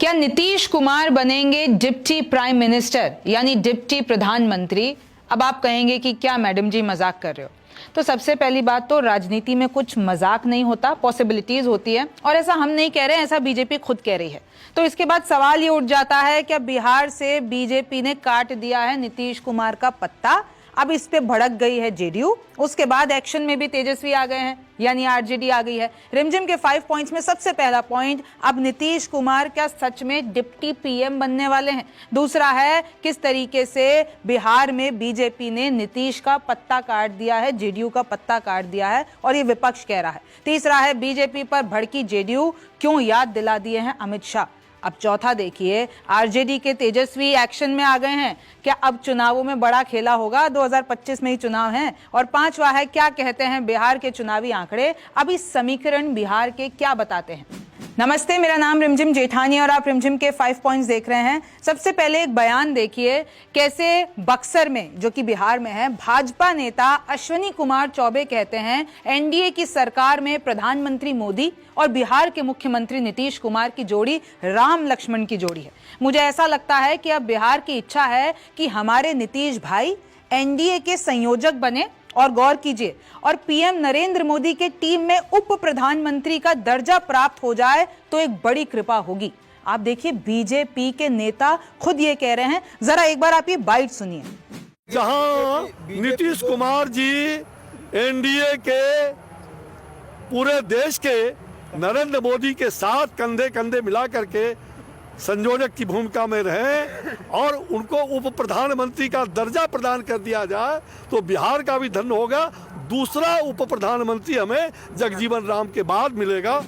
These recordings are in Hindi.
क्या नीतीश कुमार बनेंगे डिप्टी प्राइम मिनिस्टर यानी डिप्टी प्रधानमंत्री? अब आप कहेंगे कि क्या मैडम जी मजाक कर रहे हो। तो सबसे पहली बात तो राजनीति में कुछ मजाक नहीं होता, पॉसिबिलिटीज होती है और ऐसा हम नहीं कह रहे हैं, ऐसा बीजेपी खुद कह रही है। तो इसके बाद सवाल ये उठ जाता है क्या बिहार से बीजेपी ने काट दिया है नीतीश कुमार का पत्ता? अब इस पे भड़क गई है जेडीयू। उसके बाद एक्शन में भी तेजस्वी आ गए हैं यानी आरजेडी आ गई है। रिमझिम के 5 पॉइंट्स में सबसे पहला पॉइंट, अब नीतीश कुमार क्या सच में डिप्टी पीएम बनने वाले हैं। दूसरा है किस तरीके से बिहार में बीजेपी ने नीतीश का पत्ता काट दिया है, जेडीयू का पत्ता काट दिया है और ये विपक्ष कह रहा है। तीसरा है बीजेपी पर भड़की जेडीयू, क्यों याद दिला दिए हैं अमित शाह। अब चौथा देखिए, आरजेडी के तेजस्वी एक्शन में आ गए हैं, क्या अब चुनावों में बड़ा खेला होगा? 2025 में ही चुनाव हैं। और पांचवा है क्या कहते हैं बिहार के चुनावी आंकड़े, अब इस समीकरण बिहार के क्या बताते हैं। नमस्ते, मेरा नाम रिमझिम जेठानी और आप रिमझिम के 5 पॉइंट्स देख रहे हैं। सबसे पहले एक बयान देखिए, कैसे बक्सर में जो कि बिहार में है, भाजपा नेता अश्विनी कुमार चौबे कहते हैं एनडीए की सरकार में प्रधानमंत्री मोदी और बिहार के मुख्यमंत्री नीतीश कुमार की जोड़ी राम लक्ष्मण की जोड़ी है। मुझे ऐसा लगता है कि अब बिहार की इच्छा है कि हमारे नीतीश भाई एनडीए के संयोजक बने और गौर कीजिए और पीएम नरेंद्र मोदी के टीम में उप प्रधानमंत्री का दर्जा प्राप्त हो जाए तो एक बड़ी कृपा होगी। आप देखिए बीजेपी के नेता खुद ये कह रहे हैं, जरा एक बार आप ये बाइट सुनिए। जहां नीतीश कुमार जी एनडीए के पूरे देश के नरेंद्र मोदी के साथ कंधे कंधे मिला करके संयोजक की भूमिका में रहे और उनको उप प्रधानमंत्री का दर्जा प्रदान कर दिया जाए तो बिहार का भी धन्य होगा। दूसरा उप प्रधानमंत्री हमें जगजीवन राम के बाद मिलेगा।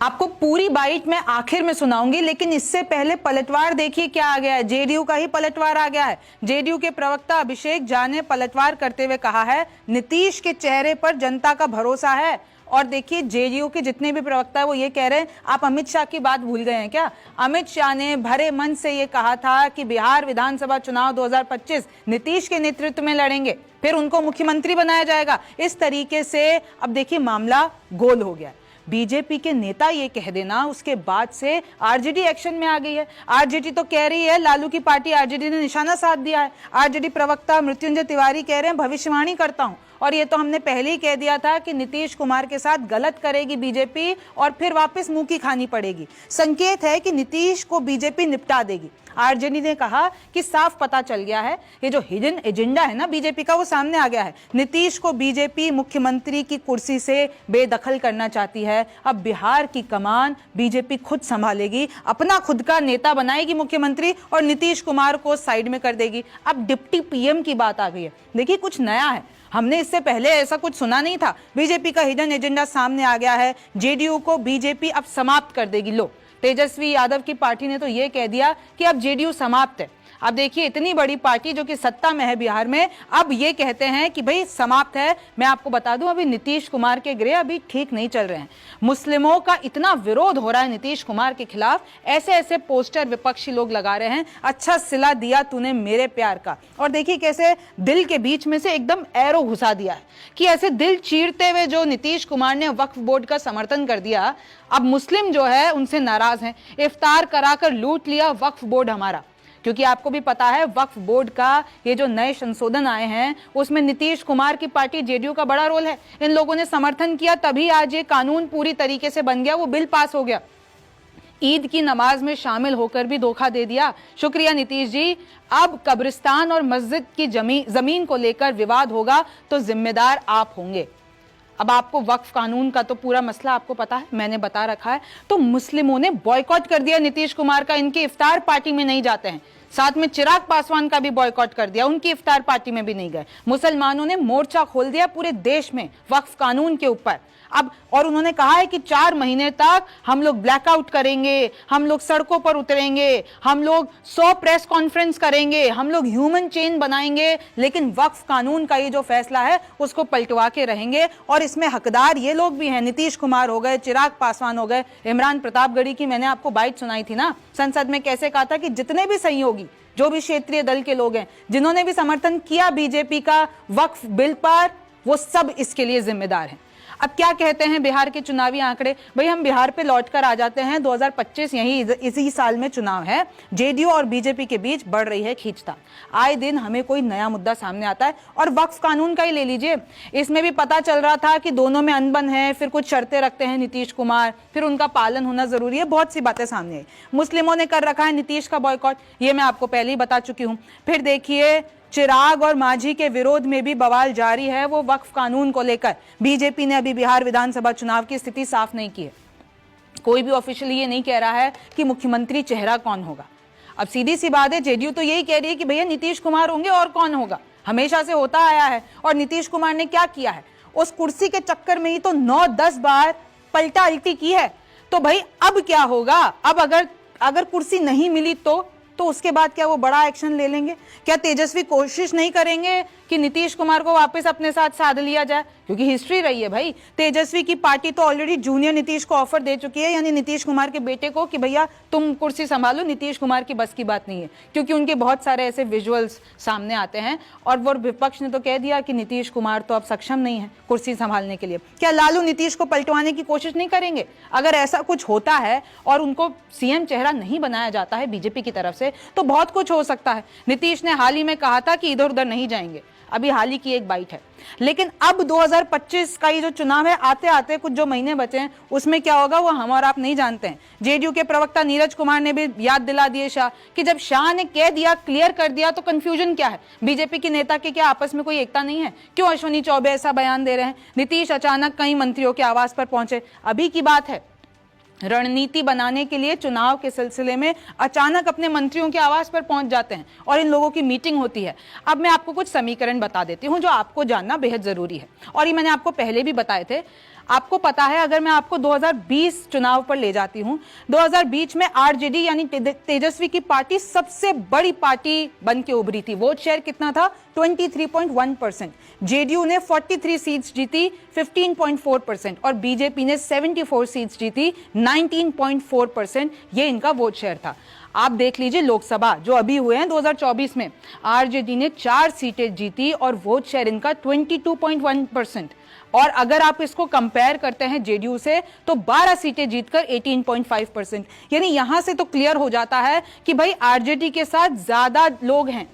आपको पूरी बाइट मैं आखिर में सुनाऊंगी, लेकिन इससे पहले पलटवार देखिए क्या आ गया है। जेडीयू का ही पलटवार आ गया है। जेडीयू के प्रवक्ता अभिषेक झा ने पलटवार करते हुए कहा है नीतीश के चेहरे पर जनता का भरोसा है। और देखिए जेडीयू के जितने भी प्रवक्ता है वो ये कह रहे हैं, आप अमित शाह की बात भूल गए हैं क्या? अमित शाह ने भरे मन से ये कहा था कि बिहार विधानसभा चुनाव 2025 नीतीश के नेतृत्व में लड़ेंगे, फिर उनको मुख्यमंत्री बनाया जाएगा। इस तरीके से अब देखिए मामला गोल हो गया। बीजेपी के नेता ये कह देना, उसके बाद से आरजेडी एक्शन में आ गई है। आरजेडी तो कह रही है लालू की पार्टी आरजेडी ने निशाना साध दिया है। आरजेडी प्रवक्ता मृत्युंजय तिवारी कह रहे हैं भविष्यवाणी करता हूं और ये तो हमने पहले ही कह दिया था कि नीतीश कुमार के साथ गलत करेगी बीजेपी और फिर वापस मुंह की खानी पड़ेगी। संकेत है कि नीतीश को बीजेपी निपटा देगी। आरजेडी ने कहा कि साफ पता चल गया है, ये जो हिडन एजेंडा है ना बीजेपी का वो सामने आ गया है। नीतीश को बीजेपी मुख्यमंत्री की कुर्सी से बेदखल करना चाहती है। अब बिहार की कमान बीजेपी खुद संभालेगी, अपना खुद का नेता बनाएगी मुख्यमंत्री और नीतीश कुमार को साइड में कर देगी। अब डिप्टी पीएम की बात आ गई है। देखिए कुछ नया है, हमने इससे पहले ऐसा कुछ सुना नहीं था। बीजेपी का हिडन एजेंडा सामने आ गया है। जेडीयू को बीजेपी अब समाप्त कर देगी। लो, तेजस्वी यादव की पार्टी ने तो ये कह दिया कि अब जेडीयू समाप्त है। अब देखिए इतनी बड़ी पार्टी जो कि सत्ता में है बिहार में, अब ये कहते हैं कि भाई समाप्त है। मैं आपको बता दूं अभी नीतीश कुमार के गृह अभी ठीक नहीं चल रहे हैं। मुस्लिमों का इतना विरोध हो रहा है नीतीश कुमार के खिलाफ, ऐसे ऐसे पोस्टर विपक्षी लोग लगा रहे हैं, अच्छा सिला दिया तूने मेरे प्यार का। और देखिए कैसे दिल के बीच में से एकदम एरो घुसा दिया है कि ऐसे दिल चीरते हुए जो नीतीश कुमार ने वक्फ बोर्ड का समर्थन कर दिया, अब मुस्लिम जो है उनसे नाराज हैं। इफ्तार कराकर लूट लिया वक्फ बोर्ड हमारा, क्योंकि आपको भी पता है वक्फ बोर्ड का ये जो नए संशोधन आए हैं उसमें नीतीश कुमार की पार्टी जेडीयू का बड़ा रोल है। इन लोगों ने समर्थन किया तभी आज ये कानून पूरी तरीके से बन गया, वो बिल पास हो गया। ईद की नमाज में शामिल होकर भी धोखा दे दिया। शुक्रिया नीतीश जी। अब कब्रिस्तान और मस्जिद की जमीन को लेकर विवाद होगा तो जिम्मेदार आप होंगे। अब आपको वक्फ कानून का तो पूरा मसला आपको पता है, मैंने बता रखा है। तो मुस्लिमों ने बॉयकॉट कर दिया नीतीश कुमार का, इनकी इफ्तार पार्टी में नहीं जाते हैं। साथ में चिराग पासवान का भी बॉयकॉट कर दिया, उनकी इफ्तार पार्टी में भी नहीं गए। मुसलमानों ने मोर्चा खोल दिया पूरे देश में वक्फ कानून के ऊपर। अब और उन्होंने कहा है कि 4 महीने तक हम लोग ब्लैकआउट करेंगे, हम लोग सड़कों पर उतरेंगे, हम लोग 100 प्रेस कॉन्फ्रेंस करेंगे, हम लोग ह्यूमन चेन बनाएंगे, लेकिन वक्फ कानून का ये जो फैसला है उसको पलटवा के रहेंगे। और इसमें हकदार ये लोग भी हैं, नीतीश कुमार हो गए, चिराग पासवान हो गए, इमरान प्रतापगढ़ी की मैंने आपको बाइट सुनाई थी ना संसद में, कैसे कहा था कि जितने भी सहयोगी जो भी क्षेत्रीय दल के लोग हैं जिन्होंने भी समर्थन किया बीजेपी का वक्फ बिल पर, वो सब इसके लिए जिम्मेदार हैं। अब क्या कहते हैं बिहार के चुनावी आंकड़े? भाई हम बिहार पे लौटकर आ जाते हैं। 2025 यही इसी साल में चुनाव है। जेडीयू और बीजेपी के बीच बढ़ रही है खींचतान। आए दिन हमें कोई नया मुद्दा सामने आता है। और वक्फ कानून का ही ले लीजिए, इसमें भी पता चल रहा था कि दोनों में अनबन है, फिर कुछ शर्तें रखते हैं नीतीश कुमार, फिर उनका पालन होना जरूरी है। बहुत सी बातें सामने आई। मुस्लिमों ने कर रखा है नीतीश का बॉयकॉट, ये मैं आपको पहले ही बता चुकी हूं। फिर देखिए चिराग और मांझी के विरोध में भी बवाल जारी है, वो वक्फ कानून को लेकर। बीजेपी ने अभी बिहार विधानसभा चुनाव की स्थिति साफ नहीं की है। कोई भी ऑफिशियली ये नहीं कह रहा है कि मुख्यमंत्री चेहरा कौन होगा। अब सीधी सी बात है, जेडीयू तो यही कह रही है कि भैया नीतीश कुमार होंगे और कौन होगा, हमेशा से होता आया है। और नीतीश कुमार ने क्या किया है, उस कुर्सी के चक्कर में ही तो 9-10 बार पलटा उल्टी की है। तो भाई अब क्या होगा? अब अगर कुर्सी नहीं मिली तो उसके बाद क्या वो बड़ा एक्शन ले लेंगे? क्या तेजस्वी कोशिश नहीं करेंगे कि नीतीश कुमार को वापस अपने साथ साध लिया जाए? क्योंकि हिस्ट्री रही है भाई, तेजस्वी की पार्टी तो ऑलरेडी जूनियर नीतीश को ऑफर दे चुकी है, यानी नीतीश कुमार के बेटे को, कि भैया तुम कुर्सी संभालो। नीतीश कुमार की बस की बात नहीं है, क्योंकि उनके बहुत सारे ऐसे विजुअल्स सामने आते हैं। और वो विपक्ष ने तो कह दिया कि नीतीश कुमार तो अब सक्षम नहीं है कुर्सी संभालने के लिए। क्या लालू नीतीश को पलटवाने की कोशिश नहीं करेंगे? अगर ऐसा कुछ होता है और उनको सीएम चेहरा नहीं बनाया जाता है बीजेपी की तरफ से, तो बहुत कुछ हो सकता है। नीतीश ने हाल ही में कहा था कि इधर उधर नहीं जाएंगे, अभी हाल ही की एक बाइट है। लेकिन अब 2025 का ये जो चुनाव है, आते आते कुछ जो महीने बचे हैं, उसमें क्या होगा वो हम और आप नहीं जानते हैं। जेडीयू के प्रवक्ता नीरज कुमार ने भी याद दिला दिए शाह कि जब शाह ने कह दिया, क्लियर कर दिया, तो कंफ्यूजन क्या है? बीजेपी के नेता के क्या आपस में कोई एकता नहीं है? क्यों अश्विनी चौबे ऐसा बयान दे रहे हैं? नीतीश अचानक कई मंत्रियों के आवास पर पहुंचे, अभी की बात है। रणनीति बनाने के लिए चुनाव के सिलसिले में अचानक अपने मंत्रियों के आवास पर पहुंच जाते हैं और इन लोगों की मीटिंग होती है। अब मैं आपको कुछ समीकरण बता देती हूं जो आपको जानना बेहद जरूरी है, और ये मैंने आपको पहले भी बताए थे। आपको पता है, अगर मैं आपको 2020 चुनाव पर ले जाती हूं, 2020 में आरजेडी यानी तेजस्वी की पार्टी सबसे बड़ी पार्टी बन के उभरी थी। वोट शेयर कितना था? 23.1%। जेडीयू ने 43 सीट्स जीती, 15.4%, और बीजेपी ने 74 सीट्स जीती, 19.4%। ये इनका वोट शेयर था। आप देख लीजिए लोकसभा जो अभी हुए हैं 2024 में, आरजेडी ने 4 सीटें जीती और वोट शेयर इनका 22.1%। और अगर आप इसको कंपेयर करते हैं जेडीयू से, तो 12 सीटें जीतकर 18.5%। यानी यहां से तो क्लियर हो जाता है कि भाई आरजेडी के साथ ज्यादा लोग हैं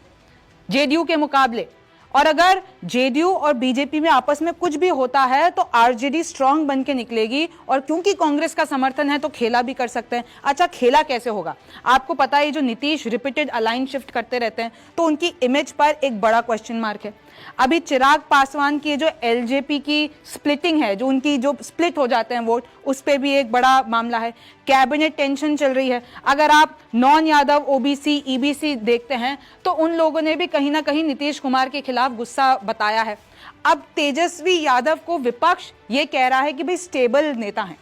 जेडीयू के मुकाबले। और अगर जेडीयू और बीजेपी में आपस में कुछ भी होता है तो आरजेडी स्ट्रांग बन के निकलेगी, और क्योंकि कांग्रेस का समर्थन है तो खेला भी कर सकते हैं। अच्छा, खेला कैसे होगा? आपको पता है, जो नीतीश रिपीटेड अलाइन शिफ्ट करते रहते हैं, तो उनकी इमेज पर एक बड़ा क्वेश्चन मार्क है। अभी चिराग पासवान की जो एलजेपी की स्प्लिटिंग है, जो उनकी जो स्प्लिट हो जाते हैं वोट, उस पे भी एक बड़ा मामला है। कैबिनेट टेंशन चल रही है। अगर आप नॉन यादव, ओबीसी, ईबीसी देखते हैं, तो उन लोगों ने भी कहीं ना कहीं नीतीश कुमार के खिलाफ गुस्सा बताया है। अब तेजस्वी यादव को विपक्ष ये कह रहा है कि भाई स्टेबल नेता हैं।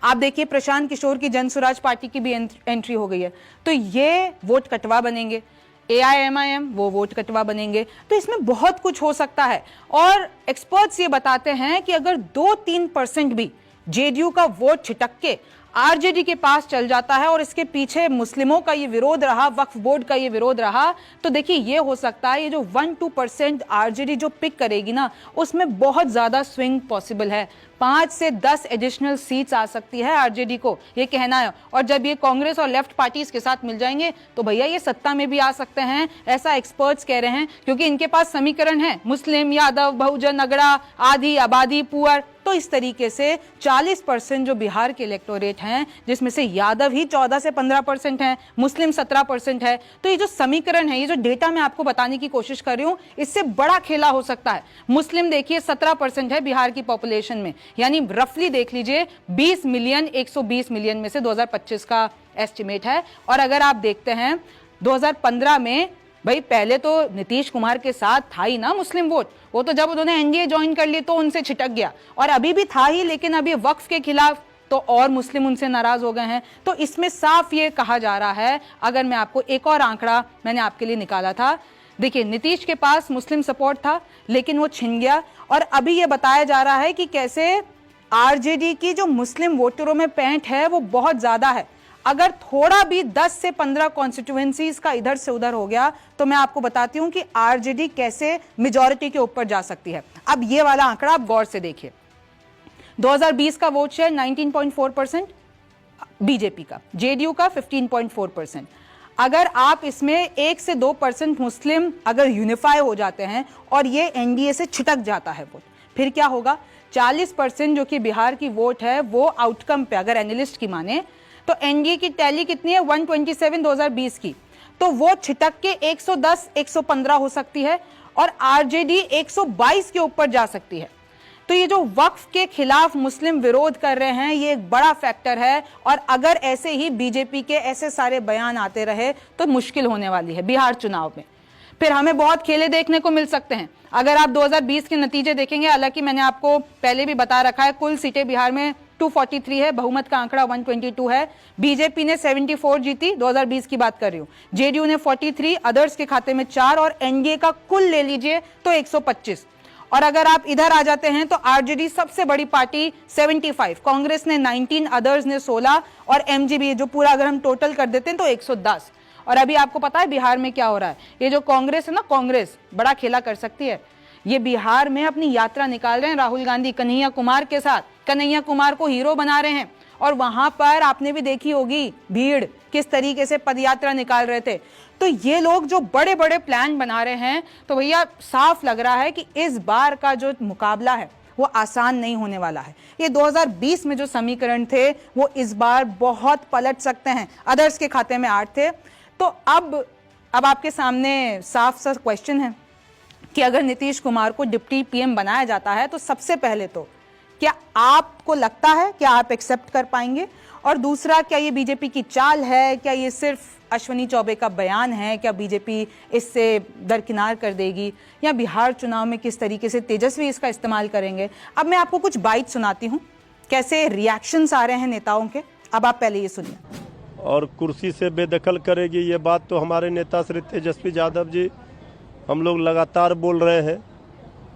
आप देखिए प्रशांत किशोर की जन स्वराज पार्टी की भी एंट्री हो गई है, तो ये वोट कटवा बनेंगे। AIMIM वो वोट कटवा बनेंगे। तो इसमें बहुत कुछ हो सकता है। और एक्सपर्ट्स ये बताते हैं कि अगर 2-3% भी जेडीयू का वोट छिटक के आरजेडी के पास चल जाता है, और इसके पीछे मुस्लिमों का ये विरोध रहा, वक्फ बोर्ड का ये विरोध रहा, तो देखिए ये हो सकता है, ये जो 1-2% आरजेडी जो पिक करेगी ना, उसमें बहुत ज्यादा स्विंग पॉसिबल है। 5 से 10 एडिशनल सीट्स आ सकती है आरजेडी को, ये कहना है। और जब ये कांग्रेस और लेफ्ट पार्टीज के साथ मिल जाएंगे तो भैया ये सत्ता में भी आ सकते हैं, ऐसा एक्सपर्ट्स कह रहे हैं। क्योंकि इनके पास समीकरण है, मुस्लिम, यादव, बहुजन, अगड़ा, आधी, आबादी, पुअर। तो इस तरीके से 40% जो बिहार के इलेक्टोरेट हैं, जिसमें से यादव ही 14 से 15% है, मुस्लिम 17% है। तो ये जो समीकरण है, ये जो डेटा मैं आपको बताने की कोशिश कर रही हूं, इससे बड़ा खेला हो सकता है। मुस्लिम देखिए 17% है बिहार की पॉपुलेशन में, यानी रफली देख लीजिए 20 मिलियन 120 मिलियन में से 2025 का एस्टिमेट है। और अगर आप देखते हैं 2015 में, भाई पहले तो नीतीश कुमार के साथ था ही ना मुस्लिम वोट, वो तो जब उन्होंने एनडीए ज्वाइन कर ली तो उनसे छिटक गया, और अभी भी था ही, लेकिन अभी वक्फ के खिलाफ तो और मुस्लिम उनसे नाराज हो गए हैं। तो इसमें साफ ये कहा जा रहा है, अगर मैं आपको एक और आंकड़ा मैंने आपके लिए निकाला था, देखिए नीतीश के पास मुस्लिम सपोर्ट था लेकिन वो छिन गया, और अभी ये बताया जा रहा है कि कैसे आरजेडी की जो मुस्लिम वोटरों में पैंठ है वो बहुत ज्यादा है। अगर थोड़ा भी 10 से 15 कॉन्स्टिट्यूएंसीज का इधर से उधर हो गया तो मैं आपको बताती हूं कि आरजेडी कैसे मेजॉरिटी के ऊपर जा सकती है। अब ये वाला आंकड़ा आप गौर से देखिए, 2020 का वोट शेयर 19.4%, बीजेपी का, जेडीयू का 15.4%। अगर आप इसमें 1 से 2% मुस्लिम अगर यूनिफाई हो जाते हैं और ये एनडीए से छिटक जाता है वोट, फिर क्या होगा? 40% जो कि बिहार की वोट है वो आउटकम पे अगर एनालिस्ट की माने तो एनडीए की टैली कितनी है? 127 2020 की, तो वो छिटक के 110 115 हो सकती है और आरजेडी 122 के ऊपर जा सकती है। तो ये जो वक्फ के खिलाफ मुस्लिम विरोध कर रहे हैं ये एक बड़ा फैक्टर है, और अगर ऐसे ही बीजेपी के ऐसे सारे बयान आते रहे तो मुश्किल होने वाली है बिहार चुनाव में। फिर हमें बहुत खेले देखने को मिल सकते हैं। अगर आप 2020 के नतीजे देखेंगे, हालांकि मैंने आपको पहले भी बता रखा है, कुल सीटें बिहार में 243 है, बहुमत का आंकड़ा 122 है। बीजेपी ने 74 जीती, 2020 की बात कर रही हूं, जेडीयू ने 43, अदर्स के खाते में 4 और एनडीए का कुल ले लीजिए तो 125। और अगर आप इधर आ जाते हैं तो आरजेडी सबसे बड़ी पार्टी 75, कांग्रेस ने 19, अदर्स ने 16 और एमजीबी जो पूरा अगर हम टोटल कर देते हैं तो 110। और अभी आपको पता है बिहार में क्या हो रहा है? ये जो कांग्रेस है ना, कांग्रेस बड़ा खेला कर सकती है। ये बिहार में अपनी यात्रा निकाल रहे हैं राहुल गांधी कन्हैया कुमार के साथ, कन्हैया कुमार को हीरो बना रहे हैं। और वहां पर आपने भी देखी होगी भीड़ किस तरीके से पदयात्रा निकाल रहे थे। तो ये लोग जो बड़े बड़े प्लान बना रहे हैं, तो भैया साफ लग रहा है कि इस बार का जो मुकाबला है वो आसान नहीं होने वाला है। ये 2020 में जो समीकरण थे वो इस बार बहुत पलट सकते हैं। अदर्स के खाते में 8 थे। तो अब आपके सामने साफ सा क्वेश्चन है कि अगर नीतीश कुमार को डिप्टी पीएम बनाया जाता है तो सबसे पहले तो क्या आपको लगता है कि आप एक्सेप्ट कर पाएंगे? और दूसरा, क्या ये बीजेपी की चाल है? क्या ये सिर्फ अश्विनी चौबे का बयान है? क्या बीजेपी इससे दरकिनार कर देगी? या बिहार चुनाव में किस तरीके से तेजस्वी इसका इस्तेमाल करेंगे? अब मैं आपको कुछ बाइट सुनाती हूँ, कैसे रिएक्शंस आ रहे हैं नेताओं के। अब आप पहले ये सुनिए। और कुर्सी से बेदखल करेगी, ये बात तो हमारे नेता श्री तेजस्वी यादव जी हम लोग लगातार बोल रहे हैं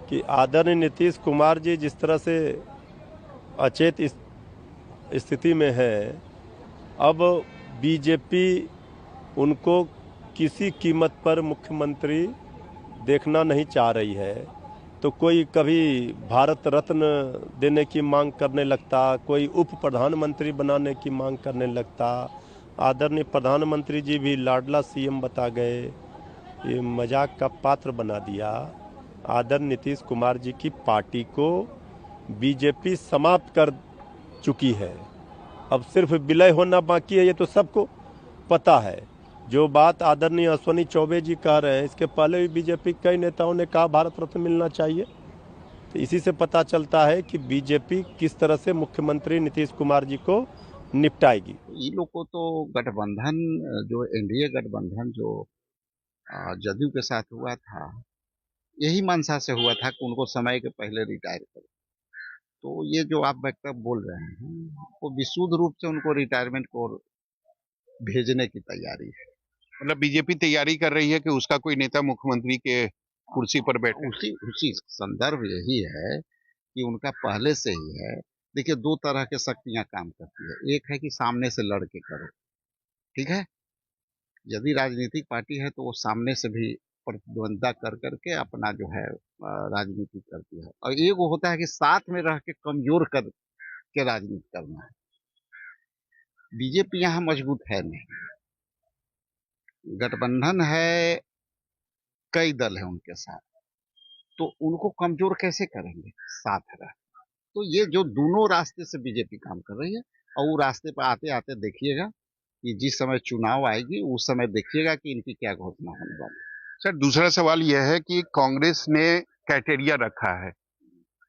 कि आदरणीय नीतीश कुमार जी जिस तरह से अचेत स्थिति में है, अब बीजेपी उनको किसी कीमत पर मुख्यमंत्री देखना नहीं चाह रही है। तो कोई कभी भारत रत्न देने की मांग करने लगता, कोई उप प्रधानमंत्री बनाने की मांग करने लगता। आदरणीय प्रधानमंत्री जी भी लाडला सीएम बता गए, ये मजाक का पात्र बना दिया। आदरणीय नीतीश कुमार जी की पार्टी को बीजेपी समाप्त कर चुकी है, अब सिर्फ विलय होना बाकी है, ये तो सबको पता है। जो बात आदरणीय अश्विनी चौबे जी कह रहे हैं, इसके पहले भी बीजेपी कई नेताओं ने कहा भारत रत्न मिलना चाहिए। तो इसी से पता चलता है कि बीजेपी किस तरह से मुख्यमंत्री नीतीश कुमार जी को निपटाएगी। इन लोग को तो गठबंधन, जो एनडीए गठबंधन जो जदयू के साथ हुआ था, यही मंशा से हुआ था कि उनको समय के पहले रिटायर करो। तो ये जो आप वक्तव्य बोल रहे हैं वो विशुद्ध रूप से उनको रिटायरमेंट को भेजने की तैयारी है। मतलब बीजेपी तैयारी कर रही है कि उसका कोई नेता मुख्यमंत्री के कुर्सी पर बैठे। उसी संदर्भ यही है कि उनका पहले से ही है। देखिए, दो तरह के शक्तियां काम करती है। एक है कि सामने से लड़ के करो, ठीक है, यदि राजनीतिक पार्टी है तो वो सामने से भी प्रतिद्वंद्विता कर करके अपना जो है राजनीति करती है। और एक होता है कि साथ में रह के कमजोर कर के राजनीति करना है। बीजेपी यहाँ मजबूत है नहीं, गठबंधन है, कई दल है उनके साथ, तो उनको कमजोर कैसे करेंगे साथ रह। तो ये जो दोनों रास्ते से बीजेपी काम कर रही है, और वो रास्ते पर आते आते देखिएगा कि जिस समय चुनाव आएगी उस समय देखिएगा कि इनकी क्या घोषणा होने वाली है। सर, दूसरा सवाल यह है कि कांग्रेस ने क्राइटेरिया रखा है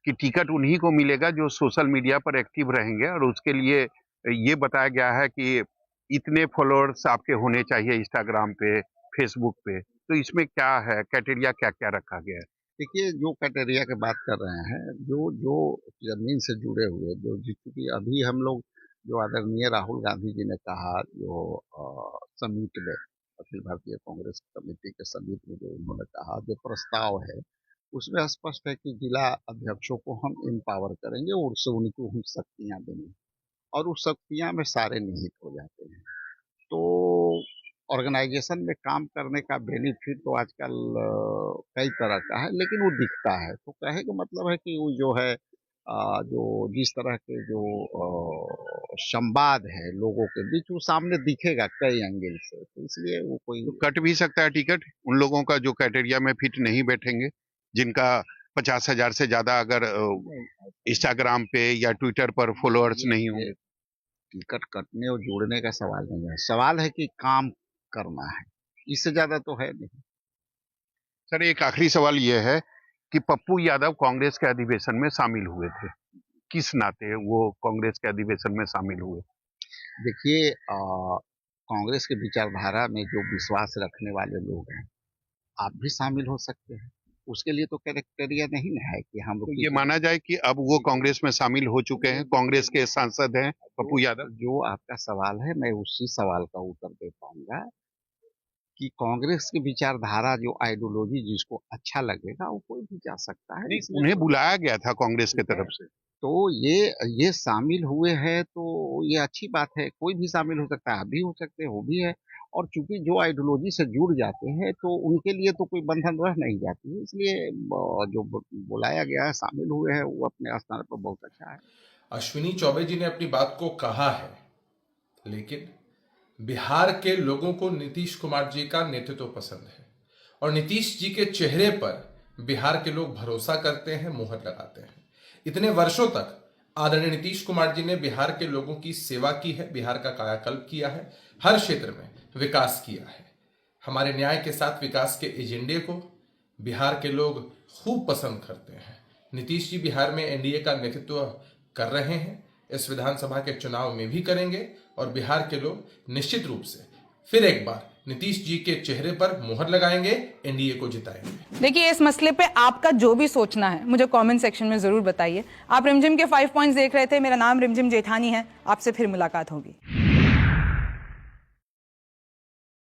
कि टिकट उन्हीं को मिलेगा जो सोशल मीडिया पर एक्टिव रहेंगे, और उसके लिए ये बताया गया है कि इतने फॉलोअर्स आपके होने चाहिए इंस्टाग्राम पे, फेसबुक पे। तो इसमें क्या है क्राइटेरिया, क्या क्या रखा गया है? देखिए, जो क्राइटेरिया की बात कर रहे हैं, जो जो जमीन से जुड़े हुए, जो जिसकी अभी हम लोग, जो आदरणीय राहुल गांधी जी ने कहा, जो समिट में, अखिल भारतीय कांग्रेस कमेटी के समिट में जो उन्होंने कहा, जो प्रस्ताव है उसमें स्पष्ट है कि जिला अध्यक्षों को हम एम्पावर करेंगे और उससे उनको हम शक्तियां देंगे, और उस शक्तियां में सारे निहित हो जाते हैं। तो ऑर्गेनाइजेशन में काम करने का बेनिफिट तो आजकल कई तरह का है, लेकिन वो दिखता है। तो कहे का मतलब है कि वो जो है जो जिस तरह के जो संवाद है लोगों के बीच, वो सामने दिखेगा कई एंगल से, तो इसलिए वो कोई तो कट भी सकता है टिकट उन लोगों का जो क्राइटेरिया में फिट नहीं बैठेंगे, जिनका 50,000 से ज्यादा अगर इंस्टाग्राम पे या ट्विटर पर फॉलोअर्स नहीं हो। टिकट कटने और जोड़ने का सवाल नहीं है, सवाल है कि काम करना है, इससे ज्यादा तो है नहीं। सर एक आखिरी सवाल यह है कि पप्पू यादव कांग्रेस के अधिवेशन में शामिल हुए थे, किस नाते वो कांग्रेस के अधिवेशन में शामिल हुए? देखिए, कांग्रेस के विचारधारा में जो विश्वास रखने वाले लोग हैं, आप भी शामिल हो सकते हैं, उसके लिए तो क्राइटेरिया नहीं ना है कि हम तो ये माना जाए कि अब वो कांग्रेस में शामिल हो चुके हैं, कांग्रेस के सांसद हैं पप्पू यादव। जो आपका सवाल है, मैं उसी सवाल का उत्तर दे पाऊंगा कि कांग्रेस की विचारधारा, जो आइडियोलॉजी जिसको अच्छा लगेगा वो कोई भी जा सकता है। उन्हें बुलाया गया था कांग्रेस की तरफ से, तो ये शामिल हुए हैं, तो ये अच्छी बात है, कोई भी शामिल हो सकता है, आप भी हो सकते हैं, वो भी है। और चूंकि जो आइडियोलॉजी से जुड़ जाते हैं तो उनके लिए तो कोई बंधन रह नहीं जाती है, इसलिए जो बुलाया गया है, शामिल हुए हैं, वो अपने स्थान पर बहुत अच्छा है। अश्विनी चौबे जी ने अपनी बात को कहा है, लेकिन बिहार के लोगों को नीतीश कुमार जी का नेतृत्व पसंद है और नीतीश जी के चेहरे पर बिहार के लोग भरोसा करते हैं, मुहर लगाते हैं। इतने वर्षों तक आदरणीय नीतीश कुमार जी ने बिहार के लोगों की सेवा की है, बिहार का कायाकल्प किया है, हर क्षेत्र में विकास किया है। हमारे न्याय के साथ विकास के एजेंडे को बिहार के लोग खूब पसंद करते हैं। नीतीश जी बिहार में एनडीए का नेतृत्व कर रहे हैं, इस विधानसभा के चुनाव में भी करेंगे और बिहार के लोग निश्चित रूप से फिर एक बार नीतीश जी के चेहरे पर मुहर लगाएंगे, एनडीए को जिताएंगे। देखिए, इस मसले पे आपका जो भी सोचना है मुझे कमेंट सेक्शन में जरूर बताइए। आप रिमझिम के 5 पॉइंट्स देख रहे थे। मेरा नाम रिमझिम जेठानी है। आपसे फिर मुलाकात होगी।